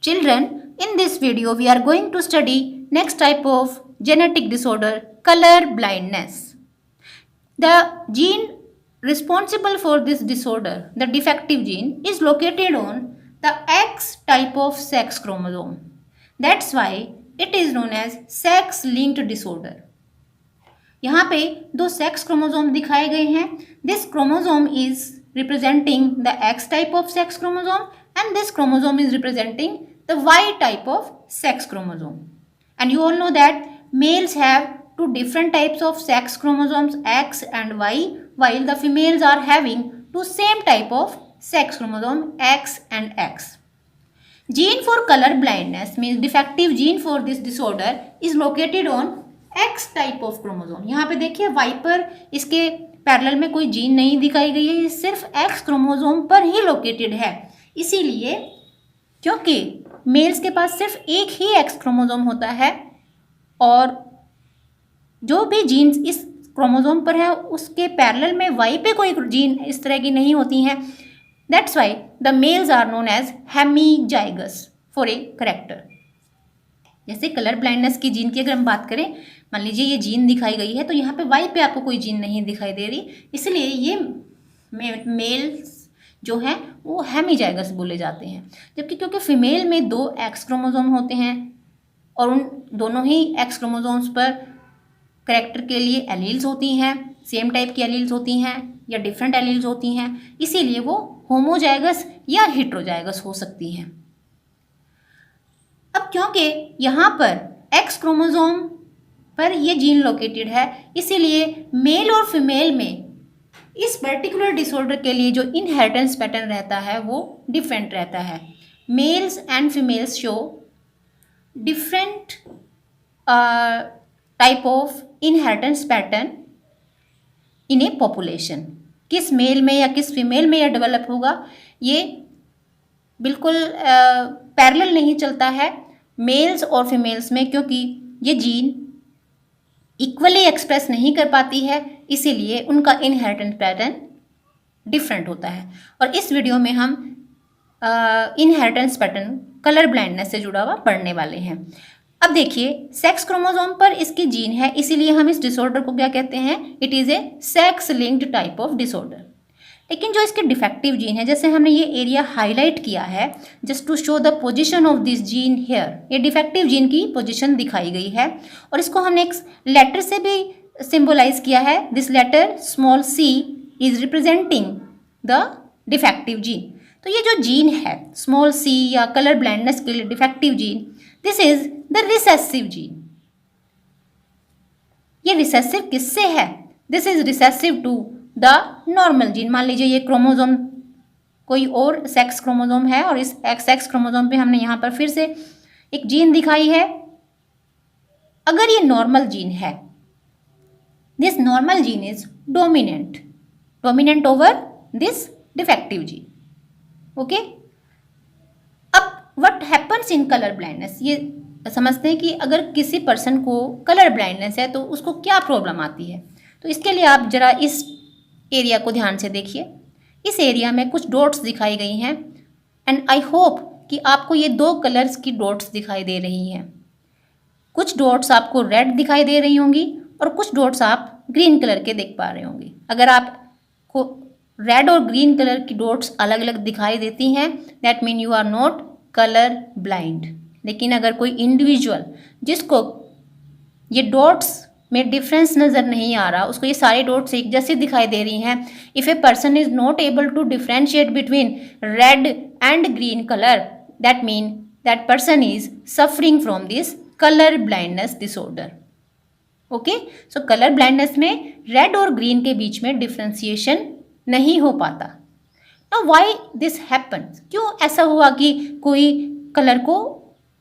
Children, in this video we are going to study next type of genetic disorder, color blindness. The gene responsible for this disorder, the defective gene, is located on the X type of sex chromosome. That's why it is known as sex-linked disorder. यहाँ पे दो sex chromosome दिखाए गए हैं. This chromosome is representing the X type of sex chromosome and this chromosome is representing the Y type of sex chromosome. And you all know that males have two different types of sex chromosomes X and Y, while the females are having two same type of sex chromosome X and X. Gene for color blindness means defective gene for this disorder is located on X type of chromosome. यहाँ पे देखिए Y पर इसके parallel में कोई gene नहीं दिखाई गई है, ये सिर्फ X क्रोमोसोम पर ही लोकेटेड है. इसीलिए क्योंकि मेल्स के पास सिर्फ एक ही एक्स क्रोमोसोम होता है और जो भी जीन्स इस क्रोमोसोम पर है उसके पैरेलल में वाई पे कोई जीन इस तरह की नहीं होती हैं. That's why the males are known as hemizygous for a character. जैसे कलर ब्लाइंडनेस की जीन की अगर हम बात करें, मान लीजिए ये जीन दिखाई गई है तो यहाँ पे वाई पे आपको कोई जीन नहीं दिखाई दे रही, इसलिए ये मेल्स जो हैं वो हेमीजाइगस बोले जाते हैं. जबकि क्योंकि फीमेल में दो एक्स क्रोमोसोम होते हैं और उन दोनों ही एक्स क्रोमोसोम्स पर करेक्टर के लिए एलील्स होती हैं, सेम टाइप की एलील्स होती हैं या डिफरेंट एलील्स होती हैं, इसीलिए वो होमोजाइगस या हेट्रोजाइगस हो सकती हैं. अब क्योंकि यहाँ पर एक्स क्रोमोसोम पर ये जीन लोकेटेड है, इसीलिए मेल और फीमेल में इस पर्टिकुलर डिसऑर्डर के लिए जो इनहेरिटेंस पैटर्न रहता है वो डिफरेंट रहता है. Mails and females show different type of inheritance pattern in A population. किस मेल में या किस फीमेल में यह डेवलप होगा ये बिल्कुल पैरेलल नहीं चलता है मेल्स और फीमेल्स में, क्योंकि ये जीन इक्वली एक्सप्रेस नहीं कर पाती है, इसीलिए उनका इनहेरिटेंस पैटर्न डिफरेंट होता है. और इस वीडियो में हम इनहेरिटेंस पैटर्न कलर ब्लाइंडनेस से जुड़ा हुआ पढ़ने वाले हैं. अब देखिए सेक्स क्रोमोसोम पर इसकी जीन है, इसीलिए हम इस डिसऑर्डर को क्या कहते हैं, it is a sex linked type of disorder. लेकिन जो इसके डिफेक्टिव जीन है, जैसे हमने ये एरिया हाईलाइट किया है just to show the position of this gene here, ये डिफेक्टिव जीन की पोजीशन दिखाई गई है और इसको हमने एक लेटर से भी सिंबलाइज किया है. This letter small C is representing the defective gene. तो ये जो जीन है स्मॉल सी या कलर ब्लाइंडनेस के लिए defective gene, this is the recessive gene. ये रिसेसिव किससे है, this is recessive to the normal gene. मान लीजिए ये क्रोमोसोम कोई और सेक्स क्रोमोसोम है और इस सेक्स क्रोमोसोम पे हमने यहाँ पर फिर से एक जीन दिखाई है. अगर ये नॉर्मल जीन है, this normal gene is dominant over this defective gene. Okay, अब what happens in colour blindness, ये समझते हैं कि अगर किसी पर्सन को कलर ब्लाइंडनेस है तो उसको क्या प्रॉब्लम आती है. तो इसके लिए आप जरा इस एरिया को ध्यान से देखिए. इस एरिया में कुछ डॉट्स दिखाई गई हैं एंड आई होप कि आपको ये दो कलर्स की डॉट्स दिखाई दे रही हैं. कुछ डॉट्स आपको रेड दिखाई दे रही होंगी और कुछ डॉट्स आप ग्रीन कलर के देख पा रहे होंगे. अगर आपको रेड और ग्रीन कलर की डॉट्स अलग अलग दिखाई देती हैं, that mean you are not colour blind. लेकिन अगर कोई इंडिविजुअल जिसको ये डॉट्स में डिफरेंस नज़र नहीं आ रहा, उसको ये सारे डॉट्स एक जैसे दिखाई दे रही हैं, if a person is not able to differentiate between red and green colour, that mean that person is suffering from this colour blindness disorder. Okay, so colour blindness में रेड और ग्रीन के बीच में डिफ्रेंशिएशन नहीं हो पाता. Now why this happens, क्यों ऐसा हुआ कि कोई कलर को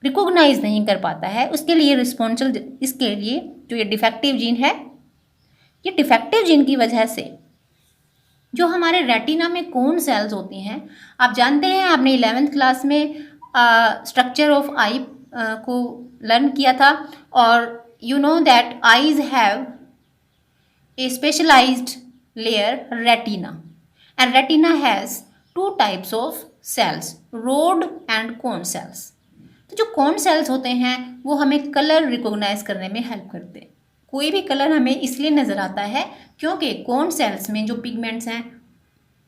रिकॉग्नाइज नहीं कर पाता है. उसके लिए रिस्पॉन्सिबल, इसके लिए जो ये डिफेक्टिव जीन है, ये डिफेक्टिव जीन की वजह से जो हमारे रेटिना में कोन सेल्स होती हैं, आप जानते हैं, आपने 11th क्लास में स्ट्रक्चर ऑफ आई को लर्न किया था और you know that eyes have a specialised layer retina and retina has two types of cells, rod and cone cells. तो जो कॉर्न सेल्स होते हैं वो हमें कलर रिकॉग्नाइज करने में हेल्प करते हैं। कोई भी कलर हमें इसलिए नज़र आता है क्योंकि कॉर्न सेल्स में जो पिगमेंट्स हैं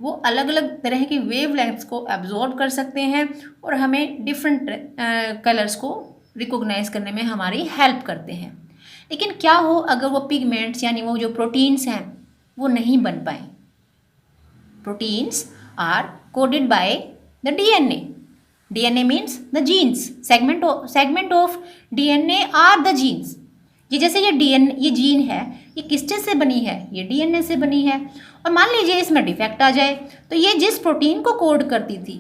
वो अलग अलग तरह की वेवलेंथ्स को एब्जॉर्ब कर सकते हैं और हमें डिफरेंट कलर्स को रिकॉग्नाइज करने में हमारी हेल्प करते हैं। लेकिन क्या हो अगर वो पिगमेंट्स यानी वो जो प्रोटीन्स हैं वो नहीं बन पाए। Proteins are coded by the DNA. DNA means the genes, segment of DNA are the genes. ये जैसे ये जीन है, ये किस चीज़ से बनी है, ये डीएनए से बनी है। और मान लीजिए इसमें डिफेक्ट आ जाए तो ये जिस प्रोटीन को कोड करती थी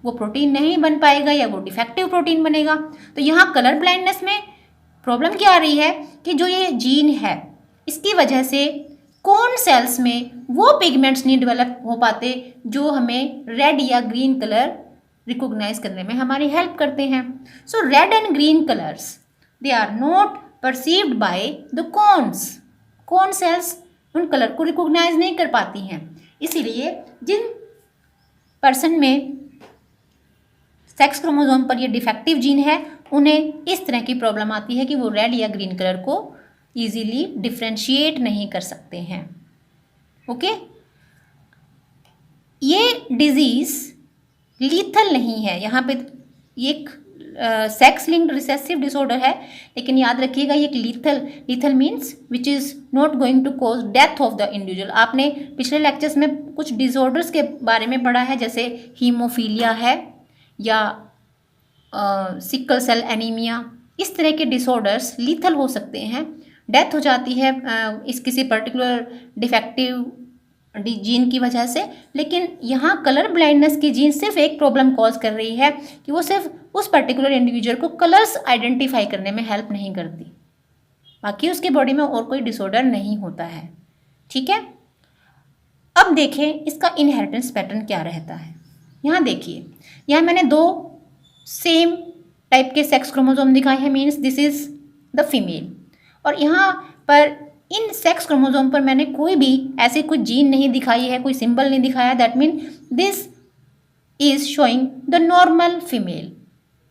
वो प्रोटीन नहीं बन पाएगा या वो डिफेक्टिव प्रोटीन बनेगा। तो यहाँ कलर ब्लाइंडनेस में प्रॉब्लम क्या आ रही है कि जो ये जीन है इसकी वजह से कॉर्न सेल्स में वो पिगमेंट्स नहीं डेवलप हो पाते जो हमें रेड या ग्रीन कलर रिकॉग्नाइज करने में हमारी हेल्प करते हैं। So red and green colours they are not perceived by the cones. Cone cells उन कलर को रिकॉग्नाइज नहीं कर पाती हैं। इसीलिए जिन पर्सन में सेक्स क्रोमोसोम पर ये डिफेक्टिव जीन है उन्हें इस तरह की प्रॉब्लम आती है कि वो रेड या ग्रीन कलर को इजीली डिफ्रेंशिएट नहीं कर सकते हैं। ओके, ये डिजीज लीथल नहीं है। यहाँ पे एक सेक्स लिंक्ड रिसेसिव डिसऑर्डर है, लेकिन याद रखिएगा ये lethal means which is not going to cause death of the individual. आपने पिछले लेक्चर्स में कुछ डिसऑर्डर्स के बारे में पढ़ा है, जैसे हीमोफीलिया है या सिकल सेल एनीमिया। इस तरह के डिसऑर्डर्स लीथल हो सकते हैं, डेथ हो जाती है इस किसी पर्टिकुलर डिफेक्टिव जीन की वजह से। लेकिन यहाँ कलर ब्लाइंडनेस की जीन सिर्फ एक प्रॉब्लम कॉज कर रही है कि वो सिर्फ उस पर्टिकुलर इंडिविजुअल को कलर्स आइडेंटिफाई करने में हेल्प नहीं करती, बाकी उसके बॉडी में और कोई डिसऑर्डर नहीं होता है। ठीक है, अब देखें इसका इनहेरिटेंस पैटर्न क्या रहता है। यहाँ देखिए, यहाँ मैंने दो सेम टाइप के सेक्स क्रोमोसोम दिखाए हैं, means this is the female. और यहाँ पर इन सेक्स क्रोमोसोम पर मैंने कोई भी ऐसे कोई जीन नहीं दिखाई है, कोई सिंबल नहीं दिखाया। That mean this is showing the normal female.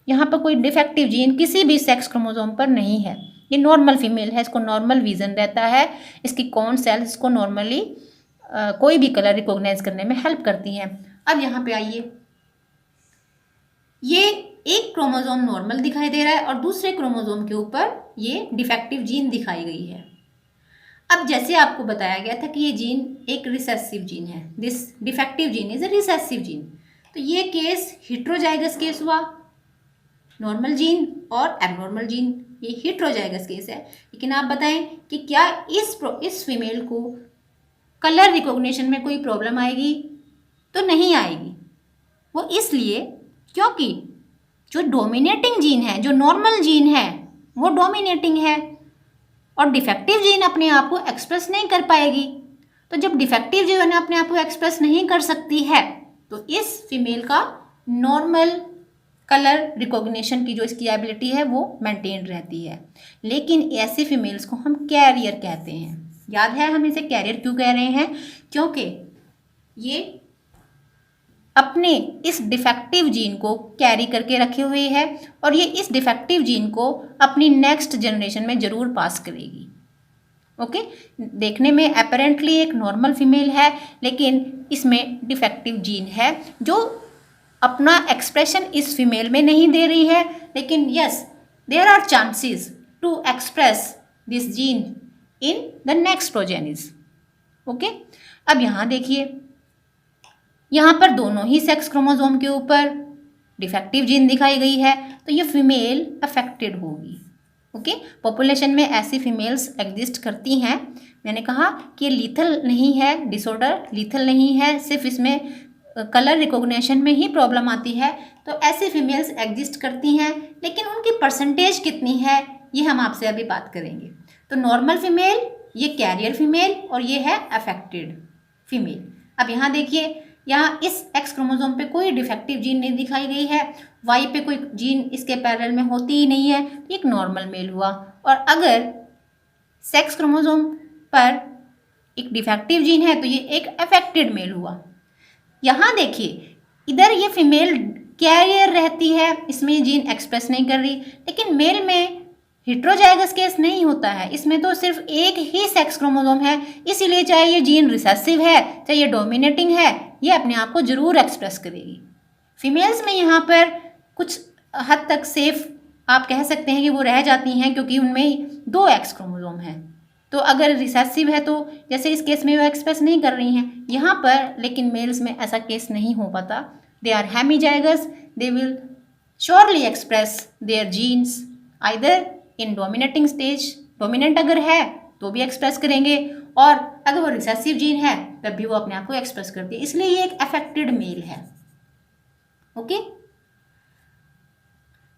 यहाँ पर कोई डिफेक्टिव जीन किसी भी सेक्स क्रोमोसोम पर नहीं है, ये नॉर्मल फीमेल है, इसको नॉर्मल विजन रहता है, इसकी कॉर्न सेल्स इसको नॉर्मली कोई भी कलर रिकॉग्नाइज करने में हेल्प करती हैं। अब यहाँ पे आइए, ये एक क्रोमोसोम नॉर्मल दिखाई दे रहा है और दूसरे क्रोमोसोम के ऊपर ये डिफेक्टिव जीन दिखाई गई है। अब जैसे आपको बताया गया था कि ये जीन एक रिसेसिव जीन है, this defective gene is a recessive gene, तो ये केस हिट्रोजाइगस केस हुआ। नॉर्मल जीन और एबनॉर्मल जीन ये हिट्रोजाइगस केस है। लेकिन आप बताएं कि क्या इस फीमेल को कलर रिकॉग्निशन में कोई प्रॉब्लम आएगी? तो नहीं आएगी। वो इसलिए क्योंकि जो डोमिनेटिंग जीन है, जो नॉर्मल जीन है, वो डोमिनेटिंग है और डिफेक्टिव जीन अपने आप को एक्सप्रेस नहीं कर पाएगी। तो जब डिफेक्टिव जीन अपने आप को एक्सप्रेस नहीं कर सकती है तो इस फीमेल का नॉर्मल कलर रिकॉग्निशन की जो इसकी एबिलिटी है वो मेंटेन रहती है। लेकिन ऐसी फीमेल्स को हम कैरियर कहते हैं। याद है हम इसे कैरियर क्यों कह रहे हैं? क्योंकि ये अपने इस डिफेक्टिव जीन को कैरी करके रखे हुए है और ये इस डिफेक्टिव जीन को अपनी नेक्स्ट जनरेशन में ज़रूर पास करेगी। ओके, देखने में अपेरेंटली एक नॉर्मल फीमेल है, लेकिन इसमें डिफेक्टिव जीन है जो अपना एक्सप्रेशन इस फीमेल में नहीं दे रही है। लेकिन yes, there are chances to express this gene in the next progenies. Okay, अब यहाँ देखिए, यहाँ पर दोनों ही सेक्स क्रोमोसोम के ऊपर डिफेक्टिव जीन दिखाई गई है, तो ये फीमेल अफेक्टेड होगी। ओके, पॉपुलेशन में ऐसी फीमेल्स एग्जिस्ट करती हैं। मैंने कहा कि लीथल नहीं है, डिसऑर्डर लीथल नहीं है, सिर्फ इसमें कलर रिकॉग्निशन में ही प्रॉब्लम आती है। तो ऐसी फीमेल्स एग्जिस्ट करती हैं, लेकिन उनकी परसेंटेज कितनी है ये हम आपसे अभी बात करेंगे। तो नॉर्मल फीमेल, ये कैरियर फीमेल और ये है अफेक्टेड फीमेल। अब यहाँ देखिए, यहाँ इस एक्स क्रोमोसोम पे कोई डिफेक्टिव जीन नहीं दिखाई गई है, वाई पे कोई जीन इसके पैरेलल में होती ही नहीं है, तो एक नॉर्मल मेल हुआ। और अगर सेक्स क्रोमोसोम पर एक डिफेक्टिव जीन है तो ये एक अफेक्टेड मेल हुआ। यहाँ देखिए, इधर ये फीमेल कैरियर रहती है, इसमें ये जीन एक्सप्रेस नहीं कर रही। लेकिन मेल में हेटेरोजाइगस केस नहीं होता है, इसमें तो सिर्फ एक ही सेक्स क्रोमोसोम है, इसीलिए चाहे ये जीन रिसेसिव है चाहे ये डोमिनेटिंग है, ये अपने आप को जरूर एक्सप्रेस करेगी। फीमेल्स में यहाँ पर कुछ हद तक सेफ आप कह सकते हैं कि वो रह जाती हैं, क्योंकि उनमें 2 एक्स क्रोमोसोम हैं। तो अगर रिसेसिव है तो जैसे इस केस में वो एक्सप्रेस नहीं कर रही हैं यहाँ पर, लेकिन मेल्स में ऐसा केस नहीं हो पाता। They are hemizygous, they will surely express their genes either in dominating stage, dominant अगर है तो भी एक्सप्रेस करेंगे, और अगर वो रिसेसिव जीन है तब भी वो अपने आप को एक्सप्रेस करती है, इसलिए ये एक अफेक्टेड मेल है। ओके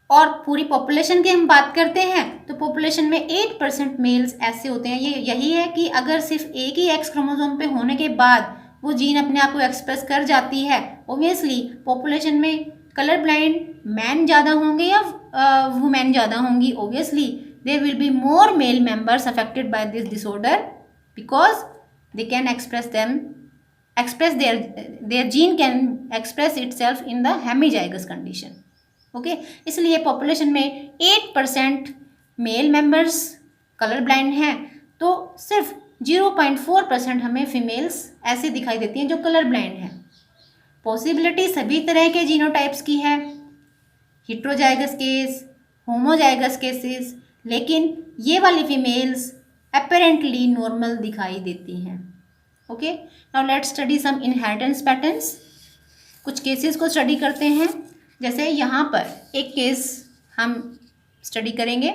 और पूरी पॉपुलेशन की हम बात करते हैं तो पॉपुलेशन में 8% मेल्स ऐसे होते हैं, ये यही है कि अगर सिर्फ एक ही एक्स क्रोमोसोम पे होने के बाद वो जीन अपने आप को एक्सप्रेस कर जाती है। ओबियसली पॉपुलेशन में कलर ब्लाइंड मैन ज़्यादा होंगे या वुमेन ज़्यादा होंगी, obviously there will be more male members affected by this disorder because they can express their gene can express itself in the hemizygous condition. Okay इसलिए population में 8% male members colour blind हैं, तो सिर्फ 0.4% हमें females ऐसे दिखाई देती हैं जो कलर ब्लाइंड हैं। पॉसिबिलिटी सभी तरह के जीनोटाइप्स की है, हेटेरोजाइगस केस, होमोजाइगस केसेस, लेकिन ये वाली फीमेल्स अपेरेंटली नॉर्मल दिखाई देती हैं। Okay now let's study some inheritance patterns. कुछ केसेस को स्टडी करते हैं, जैसे यहाँ पर एक केस हम स्टडी करेंगे।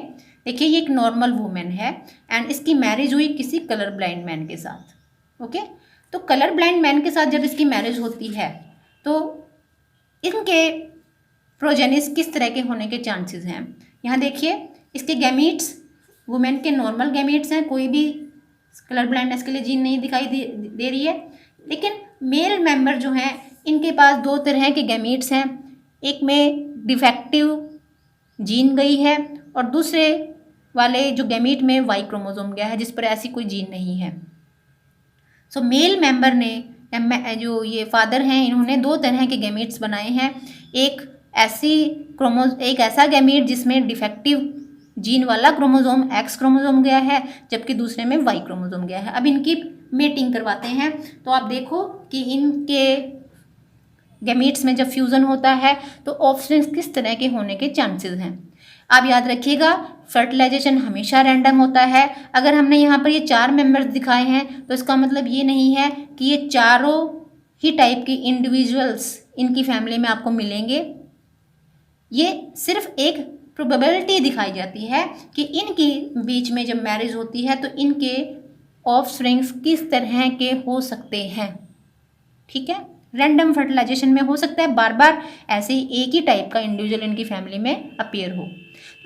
देखिए ये एक नॉर्मल वुमेन है एंड इसकी मैरिज हुई किसी कलर ब्लाइंड मैन के साथ। ओके तो कलर ब्लाइंड मैन के साथ जब इसकी मैरिज होती है तो इनके प्रोजेनिस किस तरह के होने के चांसेस हैं। यहाँ देखिए इसके गैमीट्स वुमेन के नॉर्मल गैमीट्स हैं, कोई भी कलर ब्लाइंडनेस के लिए जीन नहीं दिखाई दे रही है। लेकिन मेल मेंबर जो हैं इनके पास 2 तरह के गैमीट्स हैं, एक में डिफेक्टिव जीन गई है और दूसरे वाले जो गैमीट में वाई क्रोमोसोम गया है जिस पर ऐसी कोई जीन नहीं है। सो मेल मेंबर ने जो ये फादर हैं इन्होंने 2 तरह के गैमीट्स बनाए हैं, एक ऐसा गैमीट जिसमें डिफेक्टिव जीन वाला क्रोमोसोम एक्स क्रोमोसोम गया है जबकि दूसरे में वाई क्रोमोसोम गया है। अब इनकी मेटिंग करवाते हैं तो आप देखो कि इनके गैमीट्स में जब फ्यूज़न होता है तो ऑफस्प्रिंग्स किस तरह के होने के चांसेस हैं। आप याद रखिएगा फर्टिलाइजेशन हमेशा रैंडम होता है। अगर हमने यहाँ पर ये 4 मेंबर्स दिखाए हैं तो इसका मतलब ये नहीं है कि ये चारों ही टाइप के इंडिविजुअल्स इनकी फैमिली में आपको मिलेंगे। ये सिर्फ एक प्रोबेबिलिटी दिखाई जाती है कि इनकी बीच में जब मैरिज होती है तो इनके ऑफस्प्रिंग्स किस तरह के हो सकते हैं। ठीक है रैंडम फर्टिलाइजेशन में हो सकता है बार बार ऐसे ही एक ही टाइप का इंडिविजुअल इनकी फैमिली में अपीयर हो।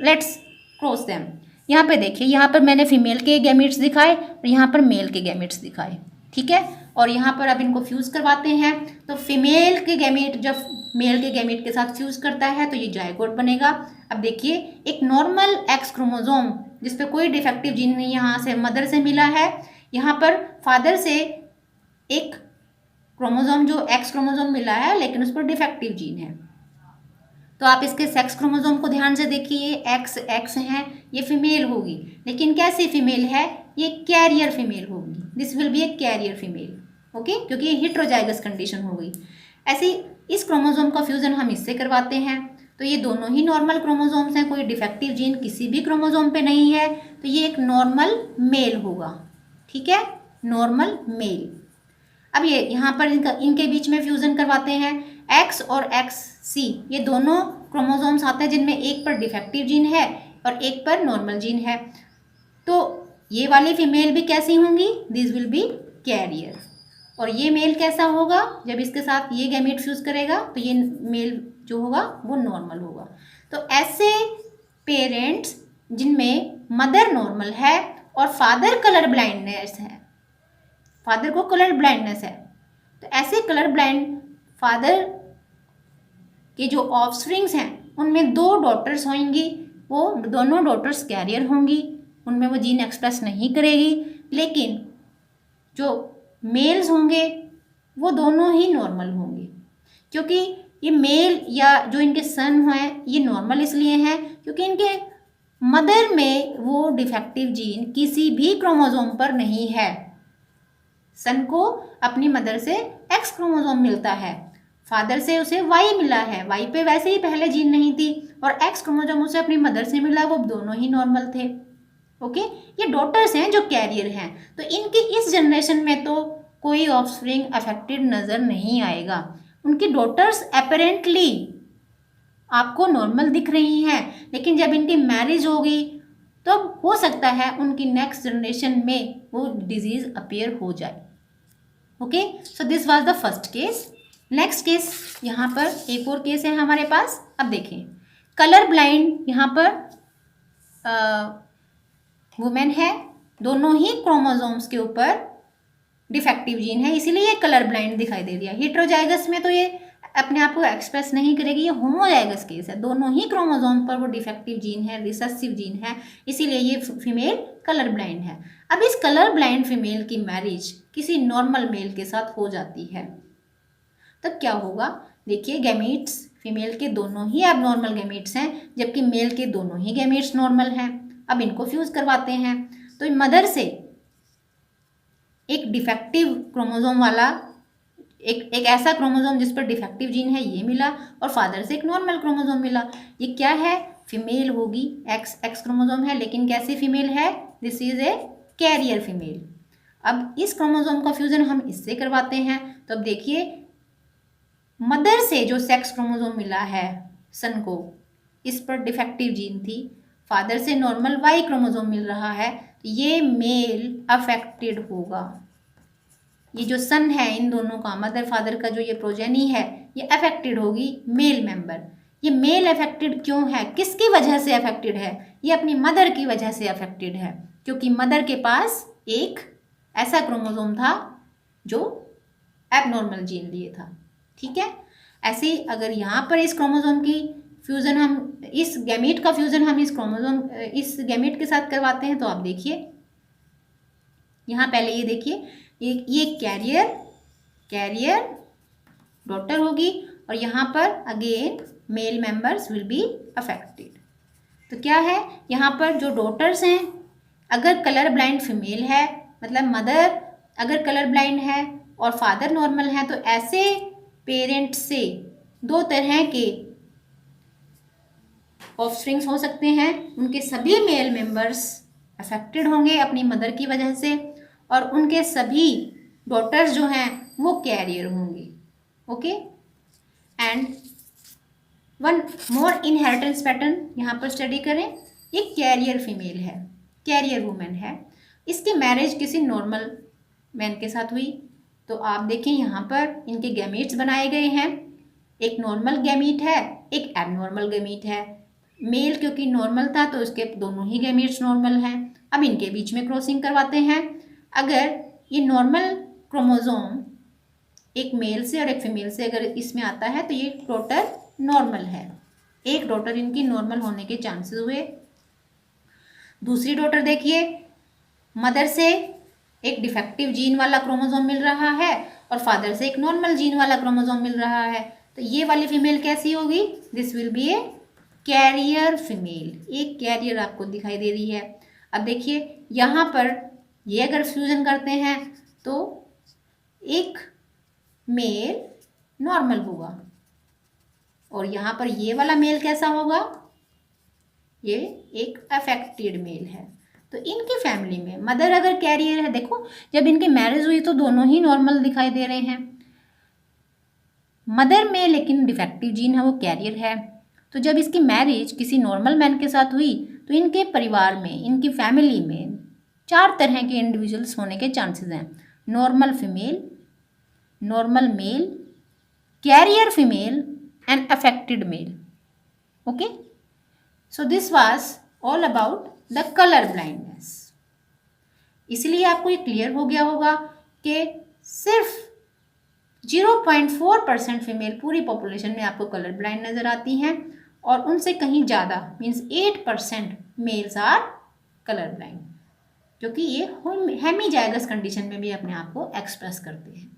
Let's cross them. यहाँ पे देखिए यहाँ पर मैंने फीमेल के गैमीट्स दिखाए और यहाँ पर मेल के गैमीट्स दिखाए। ठीक है और यहाँ पर अब इनको फ्यूज़ करवाते हैं तो फीमेल के गैमीट जब मेल के गैमीट के साथ फ्यूज़ करता है तो ये जायगोट बनेगा। अब देखिए एक नॉर्मल एक्स क्रोमोसोम जिस पे कोई डिफेक्टिव जीन नहीं यहाँ से मदर से मिला है, यहाँ पर फादर से एक क्रोमोसोम जो एक्स क्रोमोसोम मिला है लेकिन उस पर डिफेक्टिव जीन है। तो आप इसके सेक्स क्रोमोसोम को ध्यान से देखिए, एक्स एक्स है, ये फीमेल होगी लेकिन कैसी फीमेल है, ये कैरियर फीमेल होगी। This will be A carrier female. Okay क्योंकि ये हेटेरोजाइगस कंडीशन हो गई। ऐसे इस क्रोमोसोम का फ्यूजन हम इससे करवाते हैं तो ये दोनों ही नॉर्मल क्रोमोसोम्स हैं, कोई डिफेक्टिव जीन किसी भी क्रोमोसोम पे नहीं है, तो ये एक नॉर्मल मेल होगा। ठीक है नॉर्मल मेल। अब ये यहाँ पर इनके बीच में फ्यूज़न करवाते हैं, एक्स और एक्स सी ये दोनों क्रोमोसोम्स आते हैं जिनमें एक पर डिफेक्टिव जीन है और एक पर नॉर्मल जीन है। तो ये वाली फीमेल भी कैसी होंगी, दिस विल बी कैरियर। और ये मेल कैसा होगा, जब इसके साथ ये गैमीट फ्यूज करेगा तो ये मेल जो होगा वो नॉर्मल होगा। तो ऐसे पेरेंट्स जिनमें मदर नॉर्मल है और फादर कलर ब्लाइंडनेस है, फादर को कलर ब्लाइंडनेस है, तो ऐसे कलर ब्लाइंड फादर के जो ऑफस्प्रिंग्स हैं उनमें 2 डॉटर्स होंगी, वो दोनों डॉटर्स कैरियर होंगी, उनमें वो जीन एक्सप्रेस नहीं करेगी, लेकिन जो मेल्स होंगे वो दोनों ही नॉर्मल होंगे क्योंकि ये मेल या जो इनके सन हैं ये नॉर्मल इसलिए हैं क्योंकि इनके मदर में वो डिफेक्टिव जीन किसी भी क्रोमोसोम पर नहीं है। सन को अपनी मदर से एक्स क्रोमोसोम मिलता है, फादर से उसे वाई मिला है, वाई पे वैसे ही पहले जीन नहीं थी, और एक्स क्रोमोसोम उसे अपनी मदर से मिला, वो दोनों ही नॉर्मल थे। ओके, ये डॉटर्स हैं जो कैरियर हैं, तो इनकी इस जनरेशन में तो कोई ऑफस्प्रिंग अफेक्टेड नज़र नहीं आएगा। उनकी डॉटर्स अपेरेंटली आपको नॉर्मल दिख रही हैं, लेकिन जब इनकी मैरिज होगी तो हो सकता है उनकी नेक्स्ट जनरेशन में वो डिजीज़ अपीयर हो जाए। Okay, so this was the first case. Next case यहाँ पर एक और केस है हमारे पास। अब देखें, कलर ब्लाइंड यहाँ पर वुमेन है, दोनों ही क्रोमोसोम्स के ऊपर डिफेक्टिव जीन है, इसीलिए ये कलर ब्लाइंड दिखाई दे रही है। हेटेरोजाइगस में तो ये अपने आप को एक्सप्रेस नहीं करेगी, ये होमोजाइगस केस है, दोनों ही क्रोमोसोम पर वो डिफेक्टिव जीन है, रिसेसिव जीन है, इसीलिए ये फीमेल कलर ब्लाइंड है। अब इस कलर ब्लाइंड फीमेल की मैरिज किसी नॉर्मल मेल के साथ हो जाती है, तब क्या होगा? देखिए, गैमीट्स फीमेल के दोनों ही एबनॉर्मल गैमीट्स हैं, जबकि मेल के दोनों ही गैमीट्स नॉर्मल हैं। अब इनको फ्यूज करवाते हैं, तो मदर से एक डिफेक्टिव क्रोमोसोम वाला एक ऐसा क्रोमोसोम जिस पर डिफेक्टिव जीन है ये मिला, और फादर से एक नॉर्मल क्रोमोसोम मिला। ये क्या है? फीमेल होगी, एक्स क्रोमोसोम है, लेकिन कैसी फीमेल है? This is a carrier female. अब इस क्रोमोसोम का फ्यूजन हम इससे करवाते हैं, तो अब देखिए, मदर से जो सेक्स क्रोमोसोम मिला है सन को, इस पर डिफेक्टिव जीन थी, फादर से नॉर्मल वाई क्रोमोसोम मिल रहा है, तो ये मेल अफेक्टेड होगा। ये जो सन है इन दोनों का, मदर फादर का जो ये प्रोजेनी है, ये अफेक्टेड होगी मेल मेंबर। ये मेल अफेक्टेड क्यों है? किसकी वजह से अफेक्टेड है? ये अपनी मदर की वजह से अफेक्टेड है, क्योंकि मदर के पास एक ऐसा क्रोमोसोम था जो एबनॉर्मल जीन लिए था। ठीक है, ऐसे ही अगर यहाँ पर इस क्रोमोसोम की फ्यूज़न हम, इस गैमीट का फ्यूज़न हम इस गैमीट के साथ करवाते हैं, तो आप देखिए यहाँ पहले ये देखिए, ये कैरियर डॉटर होगी, और यहाँ पर again male members will be affected. तो क्या है, यहाँ पर जो डॉटर्स हैं, अगर कलर ब्लाइंड फीमेल है, मतलब मदर अगर कलर ब्लाइंड है और फादर नॉर्मल है, तो ऐसे पेरेंट्स से दो तरह के ऑफस्प्रिंग्स हो सकते हैं। उनके सभी मेल मेंबर्स अफेक्टेड होंगे अपनी मदर की वजह से, और उनके सभी डॉटर्स जो हैं वो कैरियर होंगी। Okay, and one more inheritance pattern यहाँ पर स्टडी करें। ये कैरियर फीमेल है, कैरियर वुमेन है, इसकी मैरिज किसी नॉर्मल मैन के साथ हुई, तो आप देखें यहाँ पर इनके गैमीट्स बनाए गए हैं। एक नॉर्मल गैमीट है, एक एबनॉर्मल गैमीट है। मेल क्योंकि नॉर्मल था तो उसके दोनों ही गैमीट्स नॉर्मल हैं। अब इनके बीच में क्रॉसिंग करवाते हैं। अगर ये नॉर्मल क्रोमोसोम एक मेल से और एक फीमेल से अगर इसमें आता है, तो ये डॉटर नॉर्मल है, एक डॉटर इनकी नॉर्मल होने के चांसेस हुए। दूसरी डॉटर देखिए, मदर से एक डिफेक्टिव जीन वाला क्रोमोसोम मिल रहा है और फादर से एक नॉर्मल जीन वाला क्रोमोसोम मिल रहा है, तो ये वाली फीमेल कैसी होगी? This will be A carrier female, एक कैरियर आपको दिखाई दे रही है। अब देखिए यहाँ पर ये अगर फ्यूजन करते हैं तो एक मेल नॉर्मल होगा, और यहाँ पर ये वाला मेल कैसा होगा? ये एक अफेक्टेड मेल है। तो इनकी फैमिली में मदर अगर कैरियर है, देखो जब इनकी मैरिज हुई तो दोनों ही नॉर्मल दिखाई दे रहे हैं, मदर में लेकिन डिफेक्टिव जीन है, वो कैरियर है। तो जब इसकी मैरिज किसी नॉर्मल मैन के साथ हुई, तो इनके परिवार में, इनकी फैमिली में 4 तरह के इंडिविजुअल्स होने के चांसेस हैं। Normal female, normal male, carrier female and affected male. Okay, so this was all about the colour blindness. इसलिए आपको ये क्लियर हो गया होगा कि सिर्फ 0.4% फीमेल पूरी पॉपुलेशन में आपको कलर ब्लाइंड नज़र आती हैं, और उनसे कहीं ज़्यादा means 8% males are colour blind, जो कि ये हेमीजाइगस कंडीशन में भी अपने आप को एक्सप्रेस करते हैं।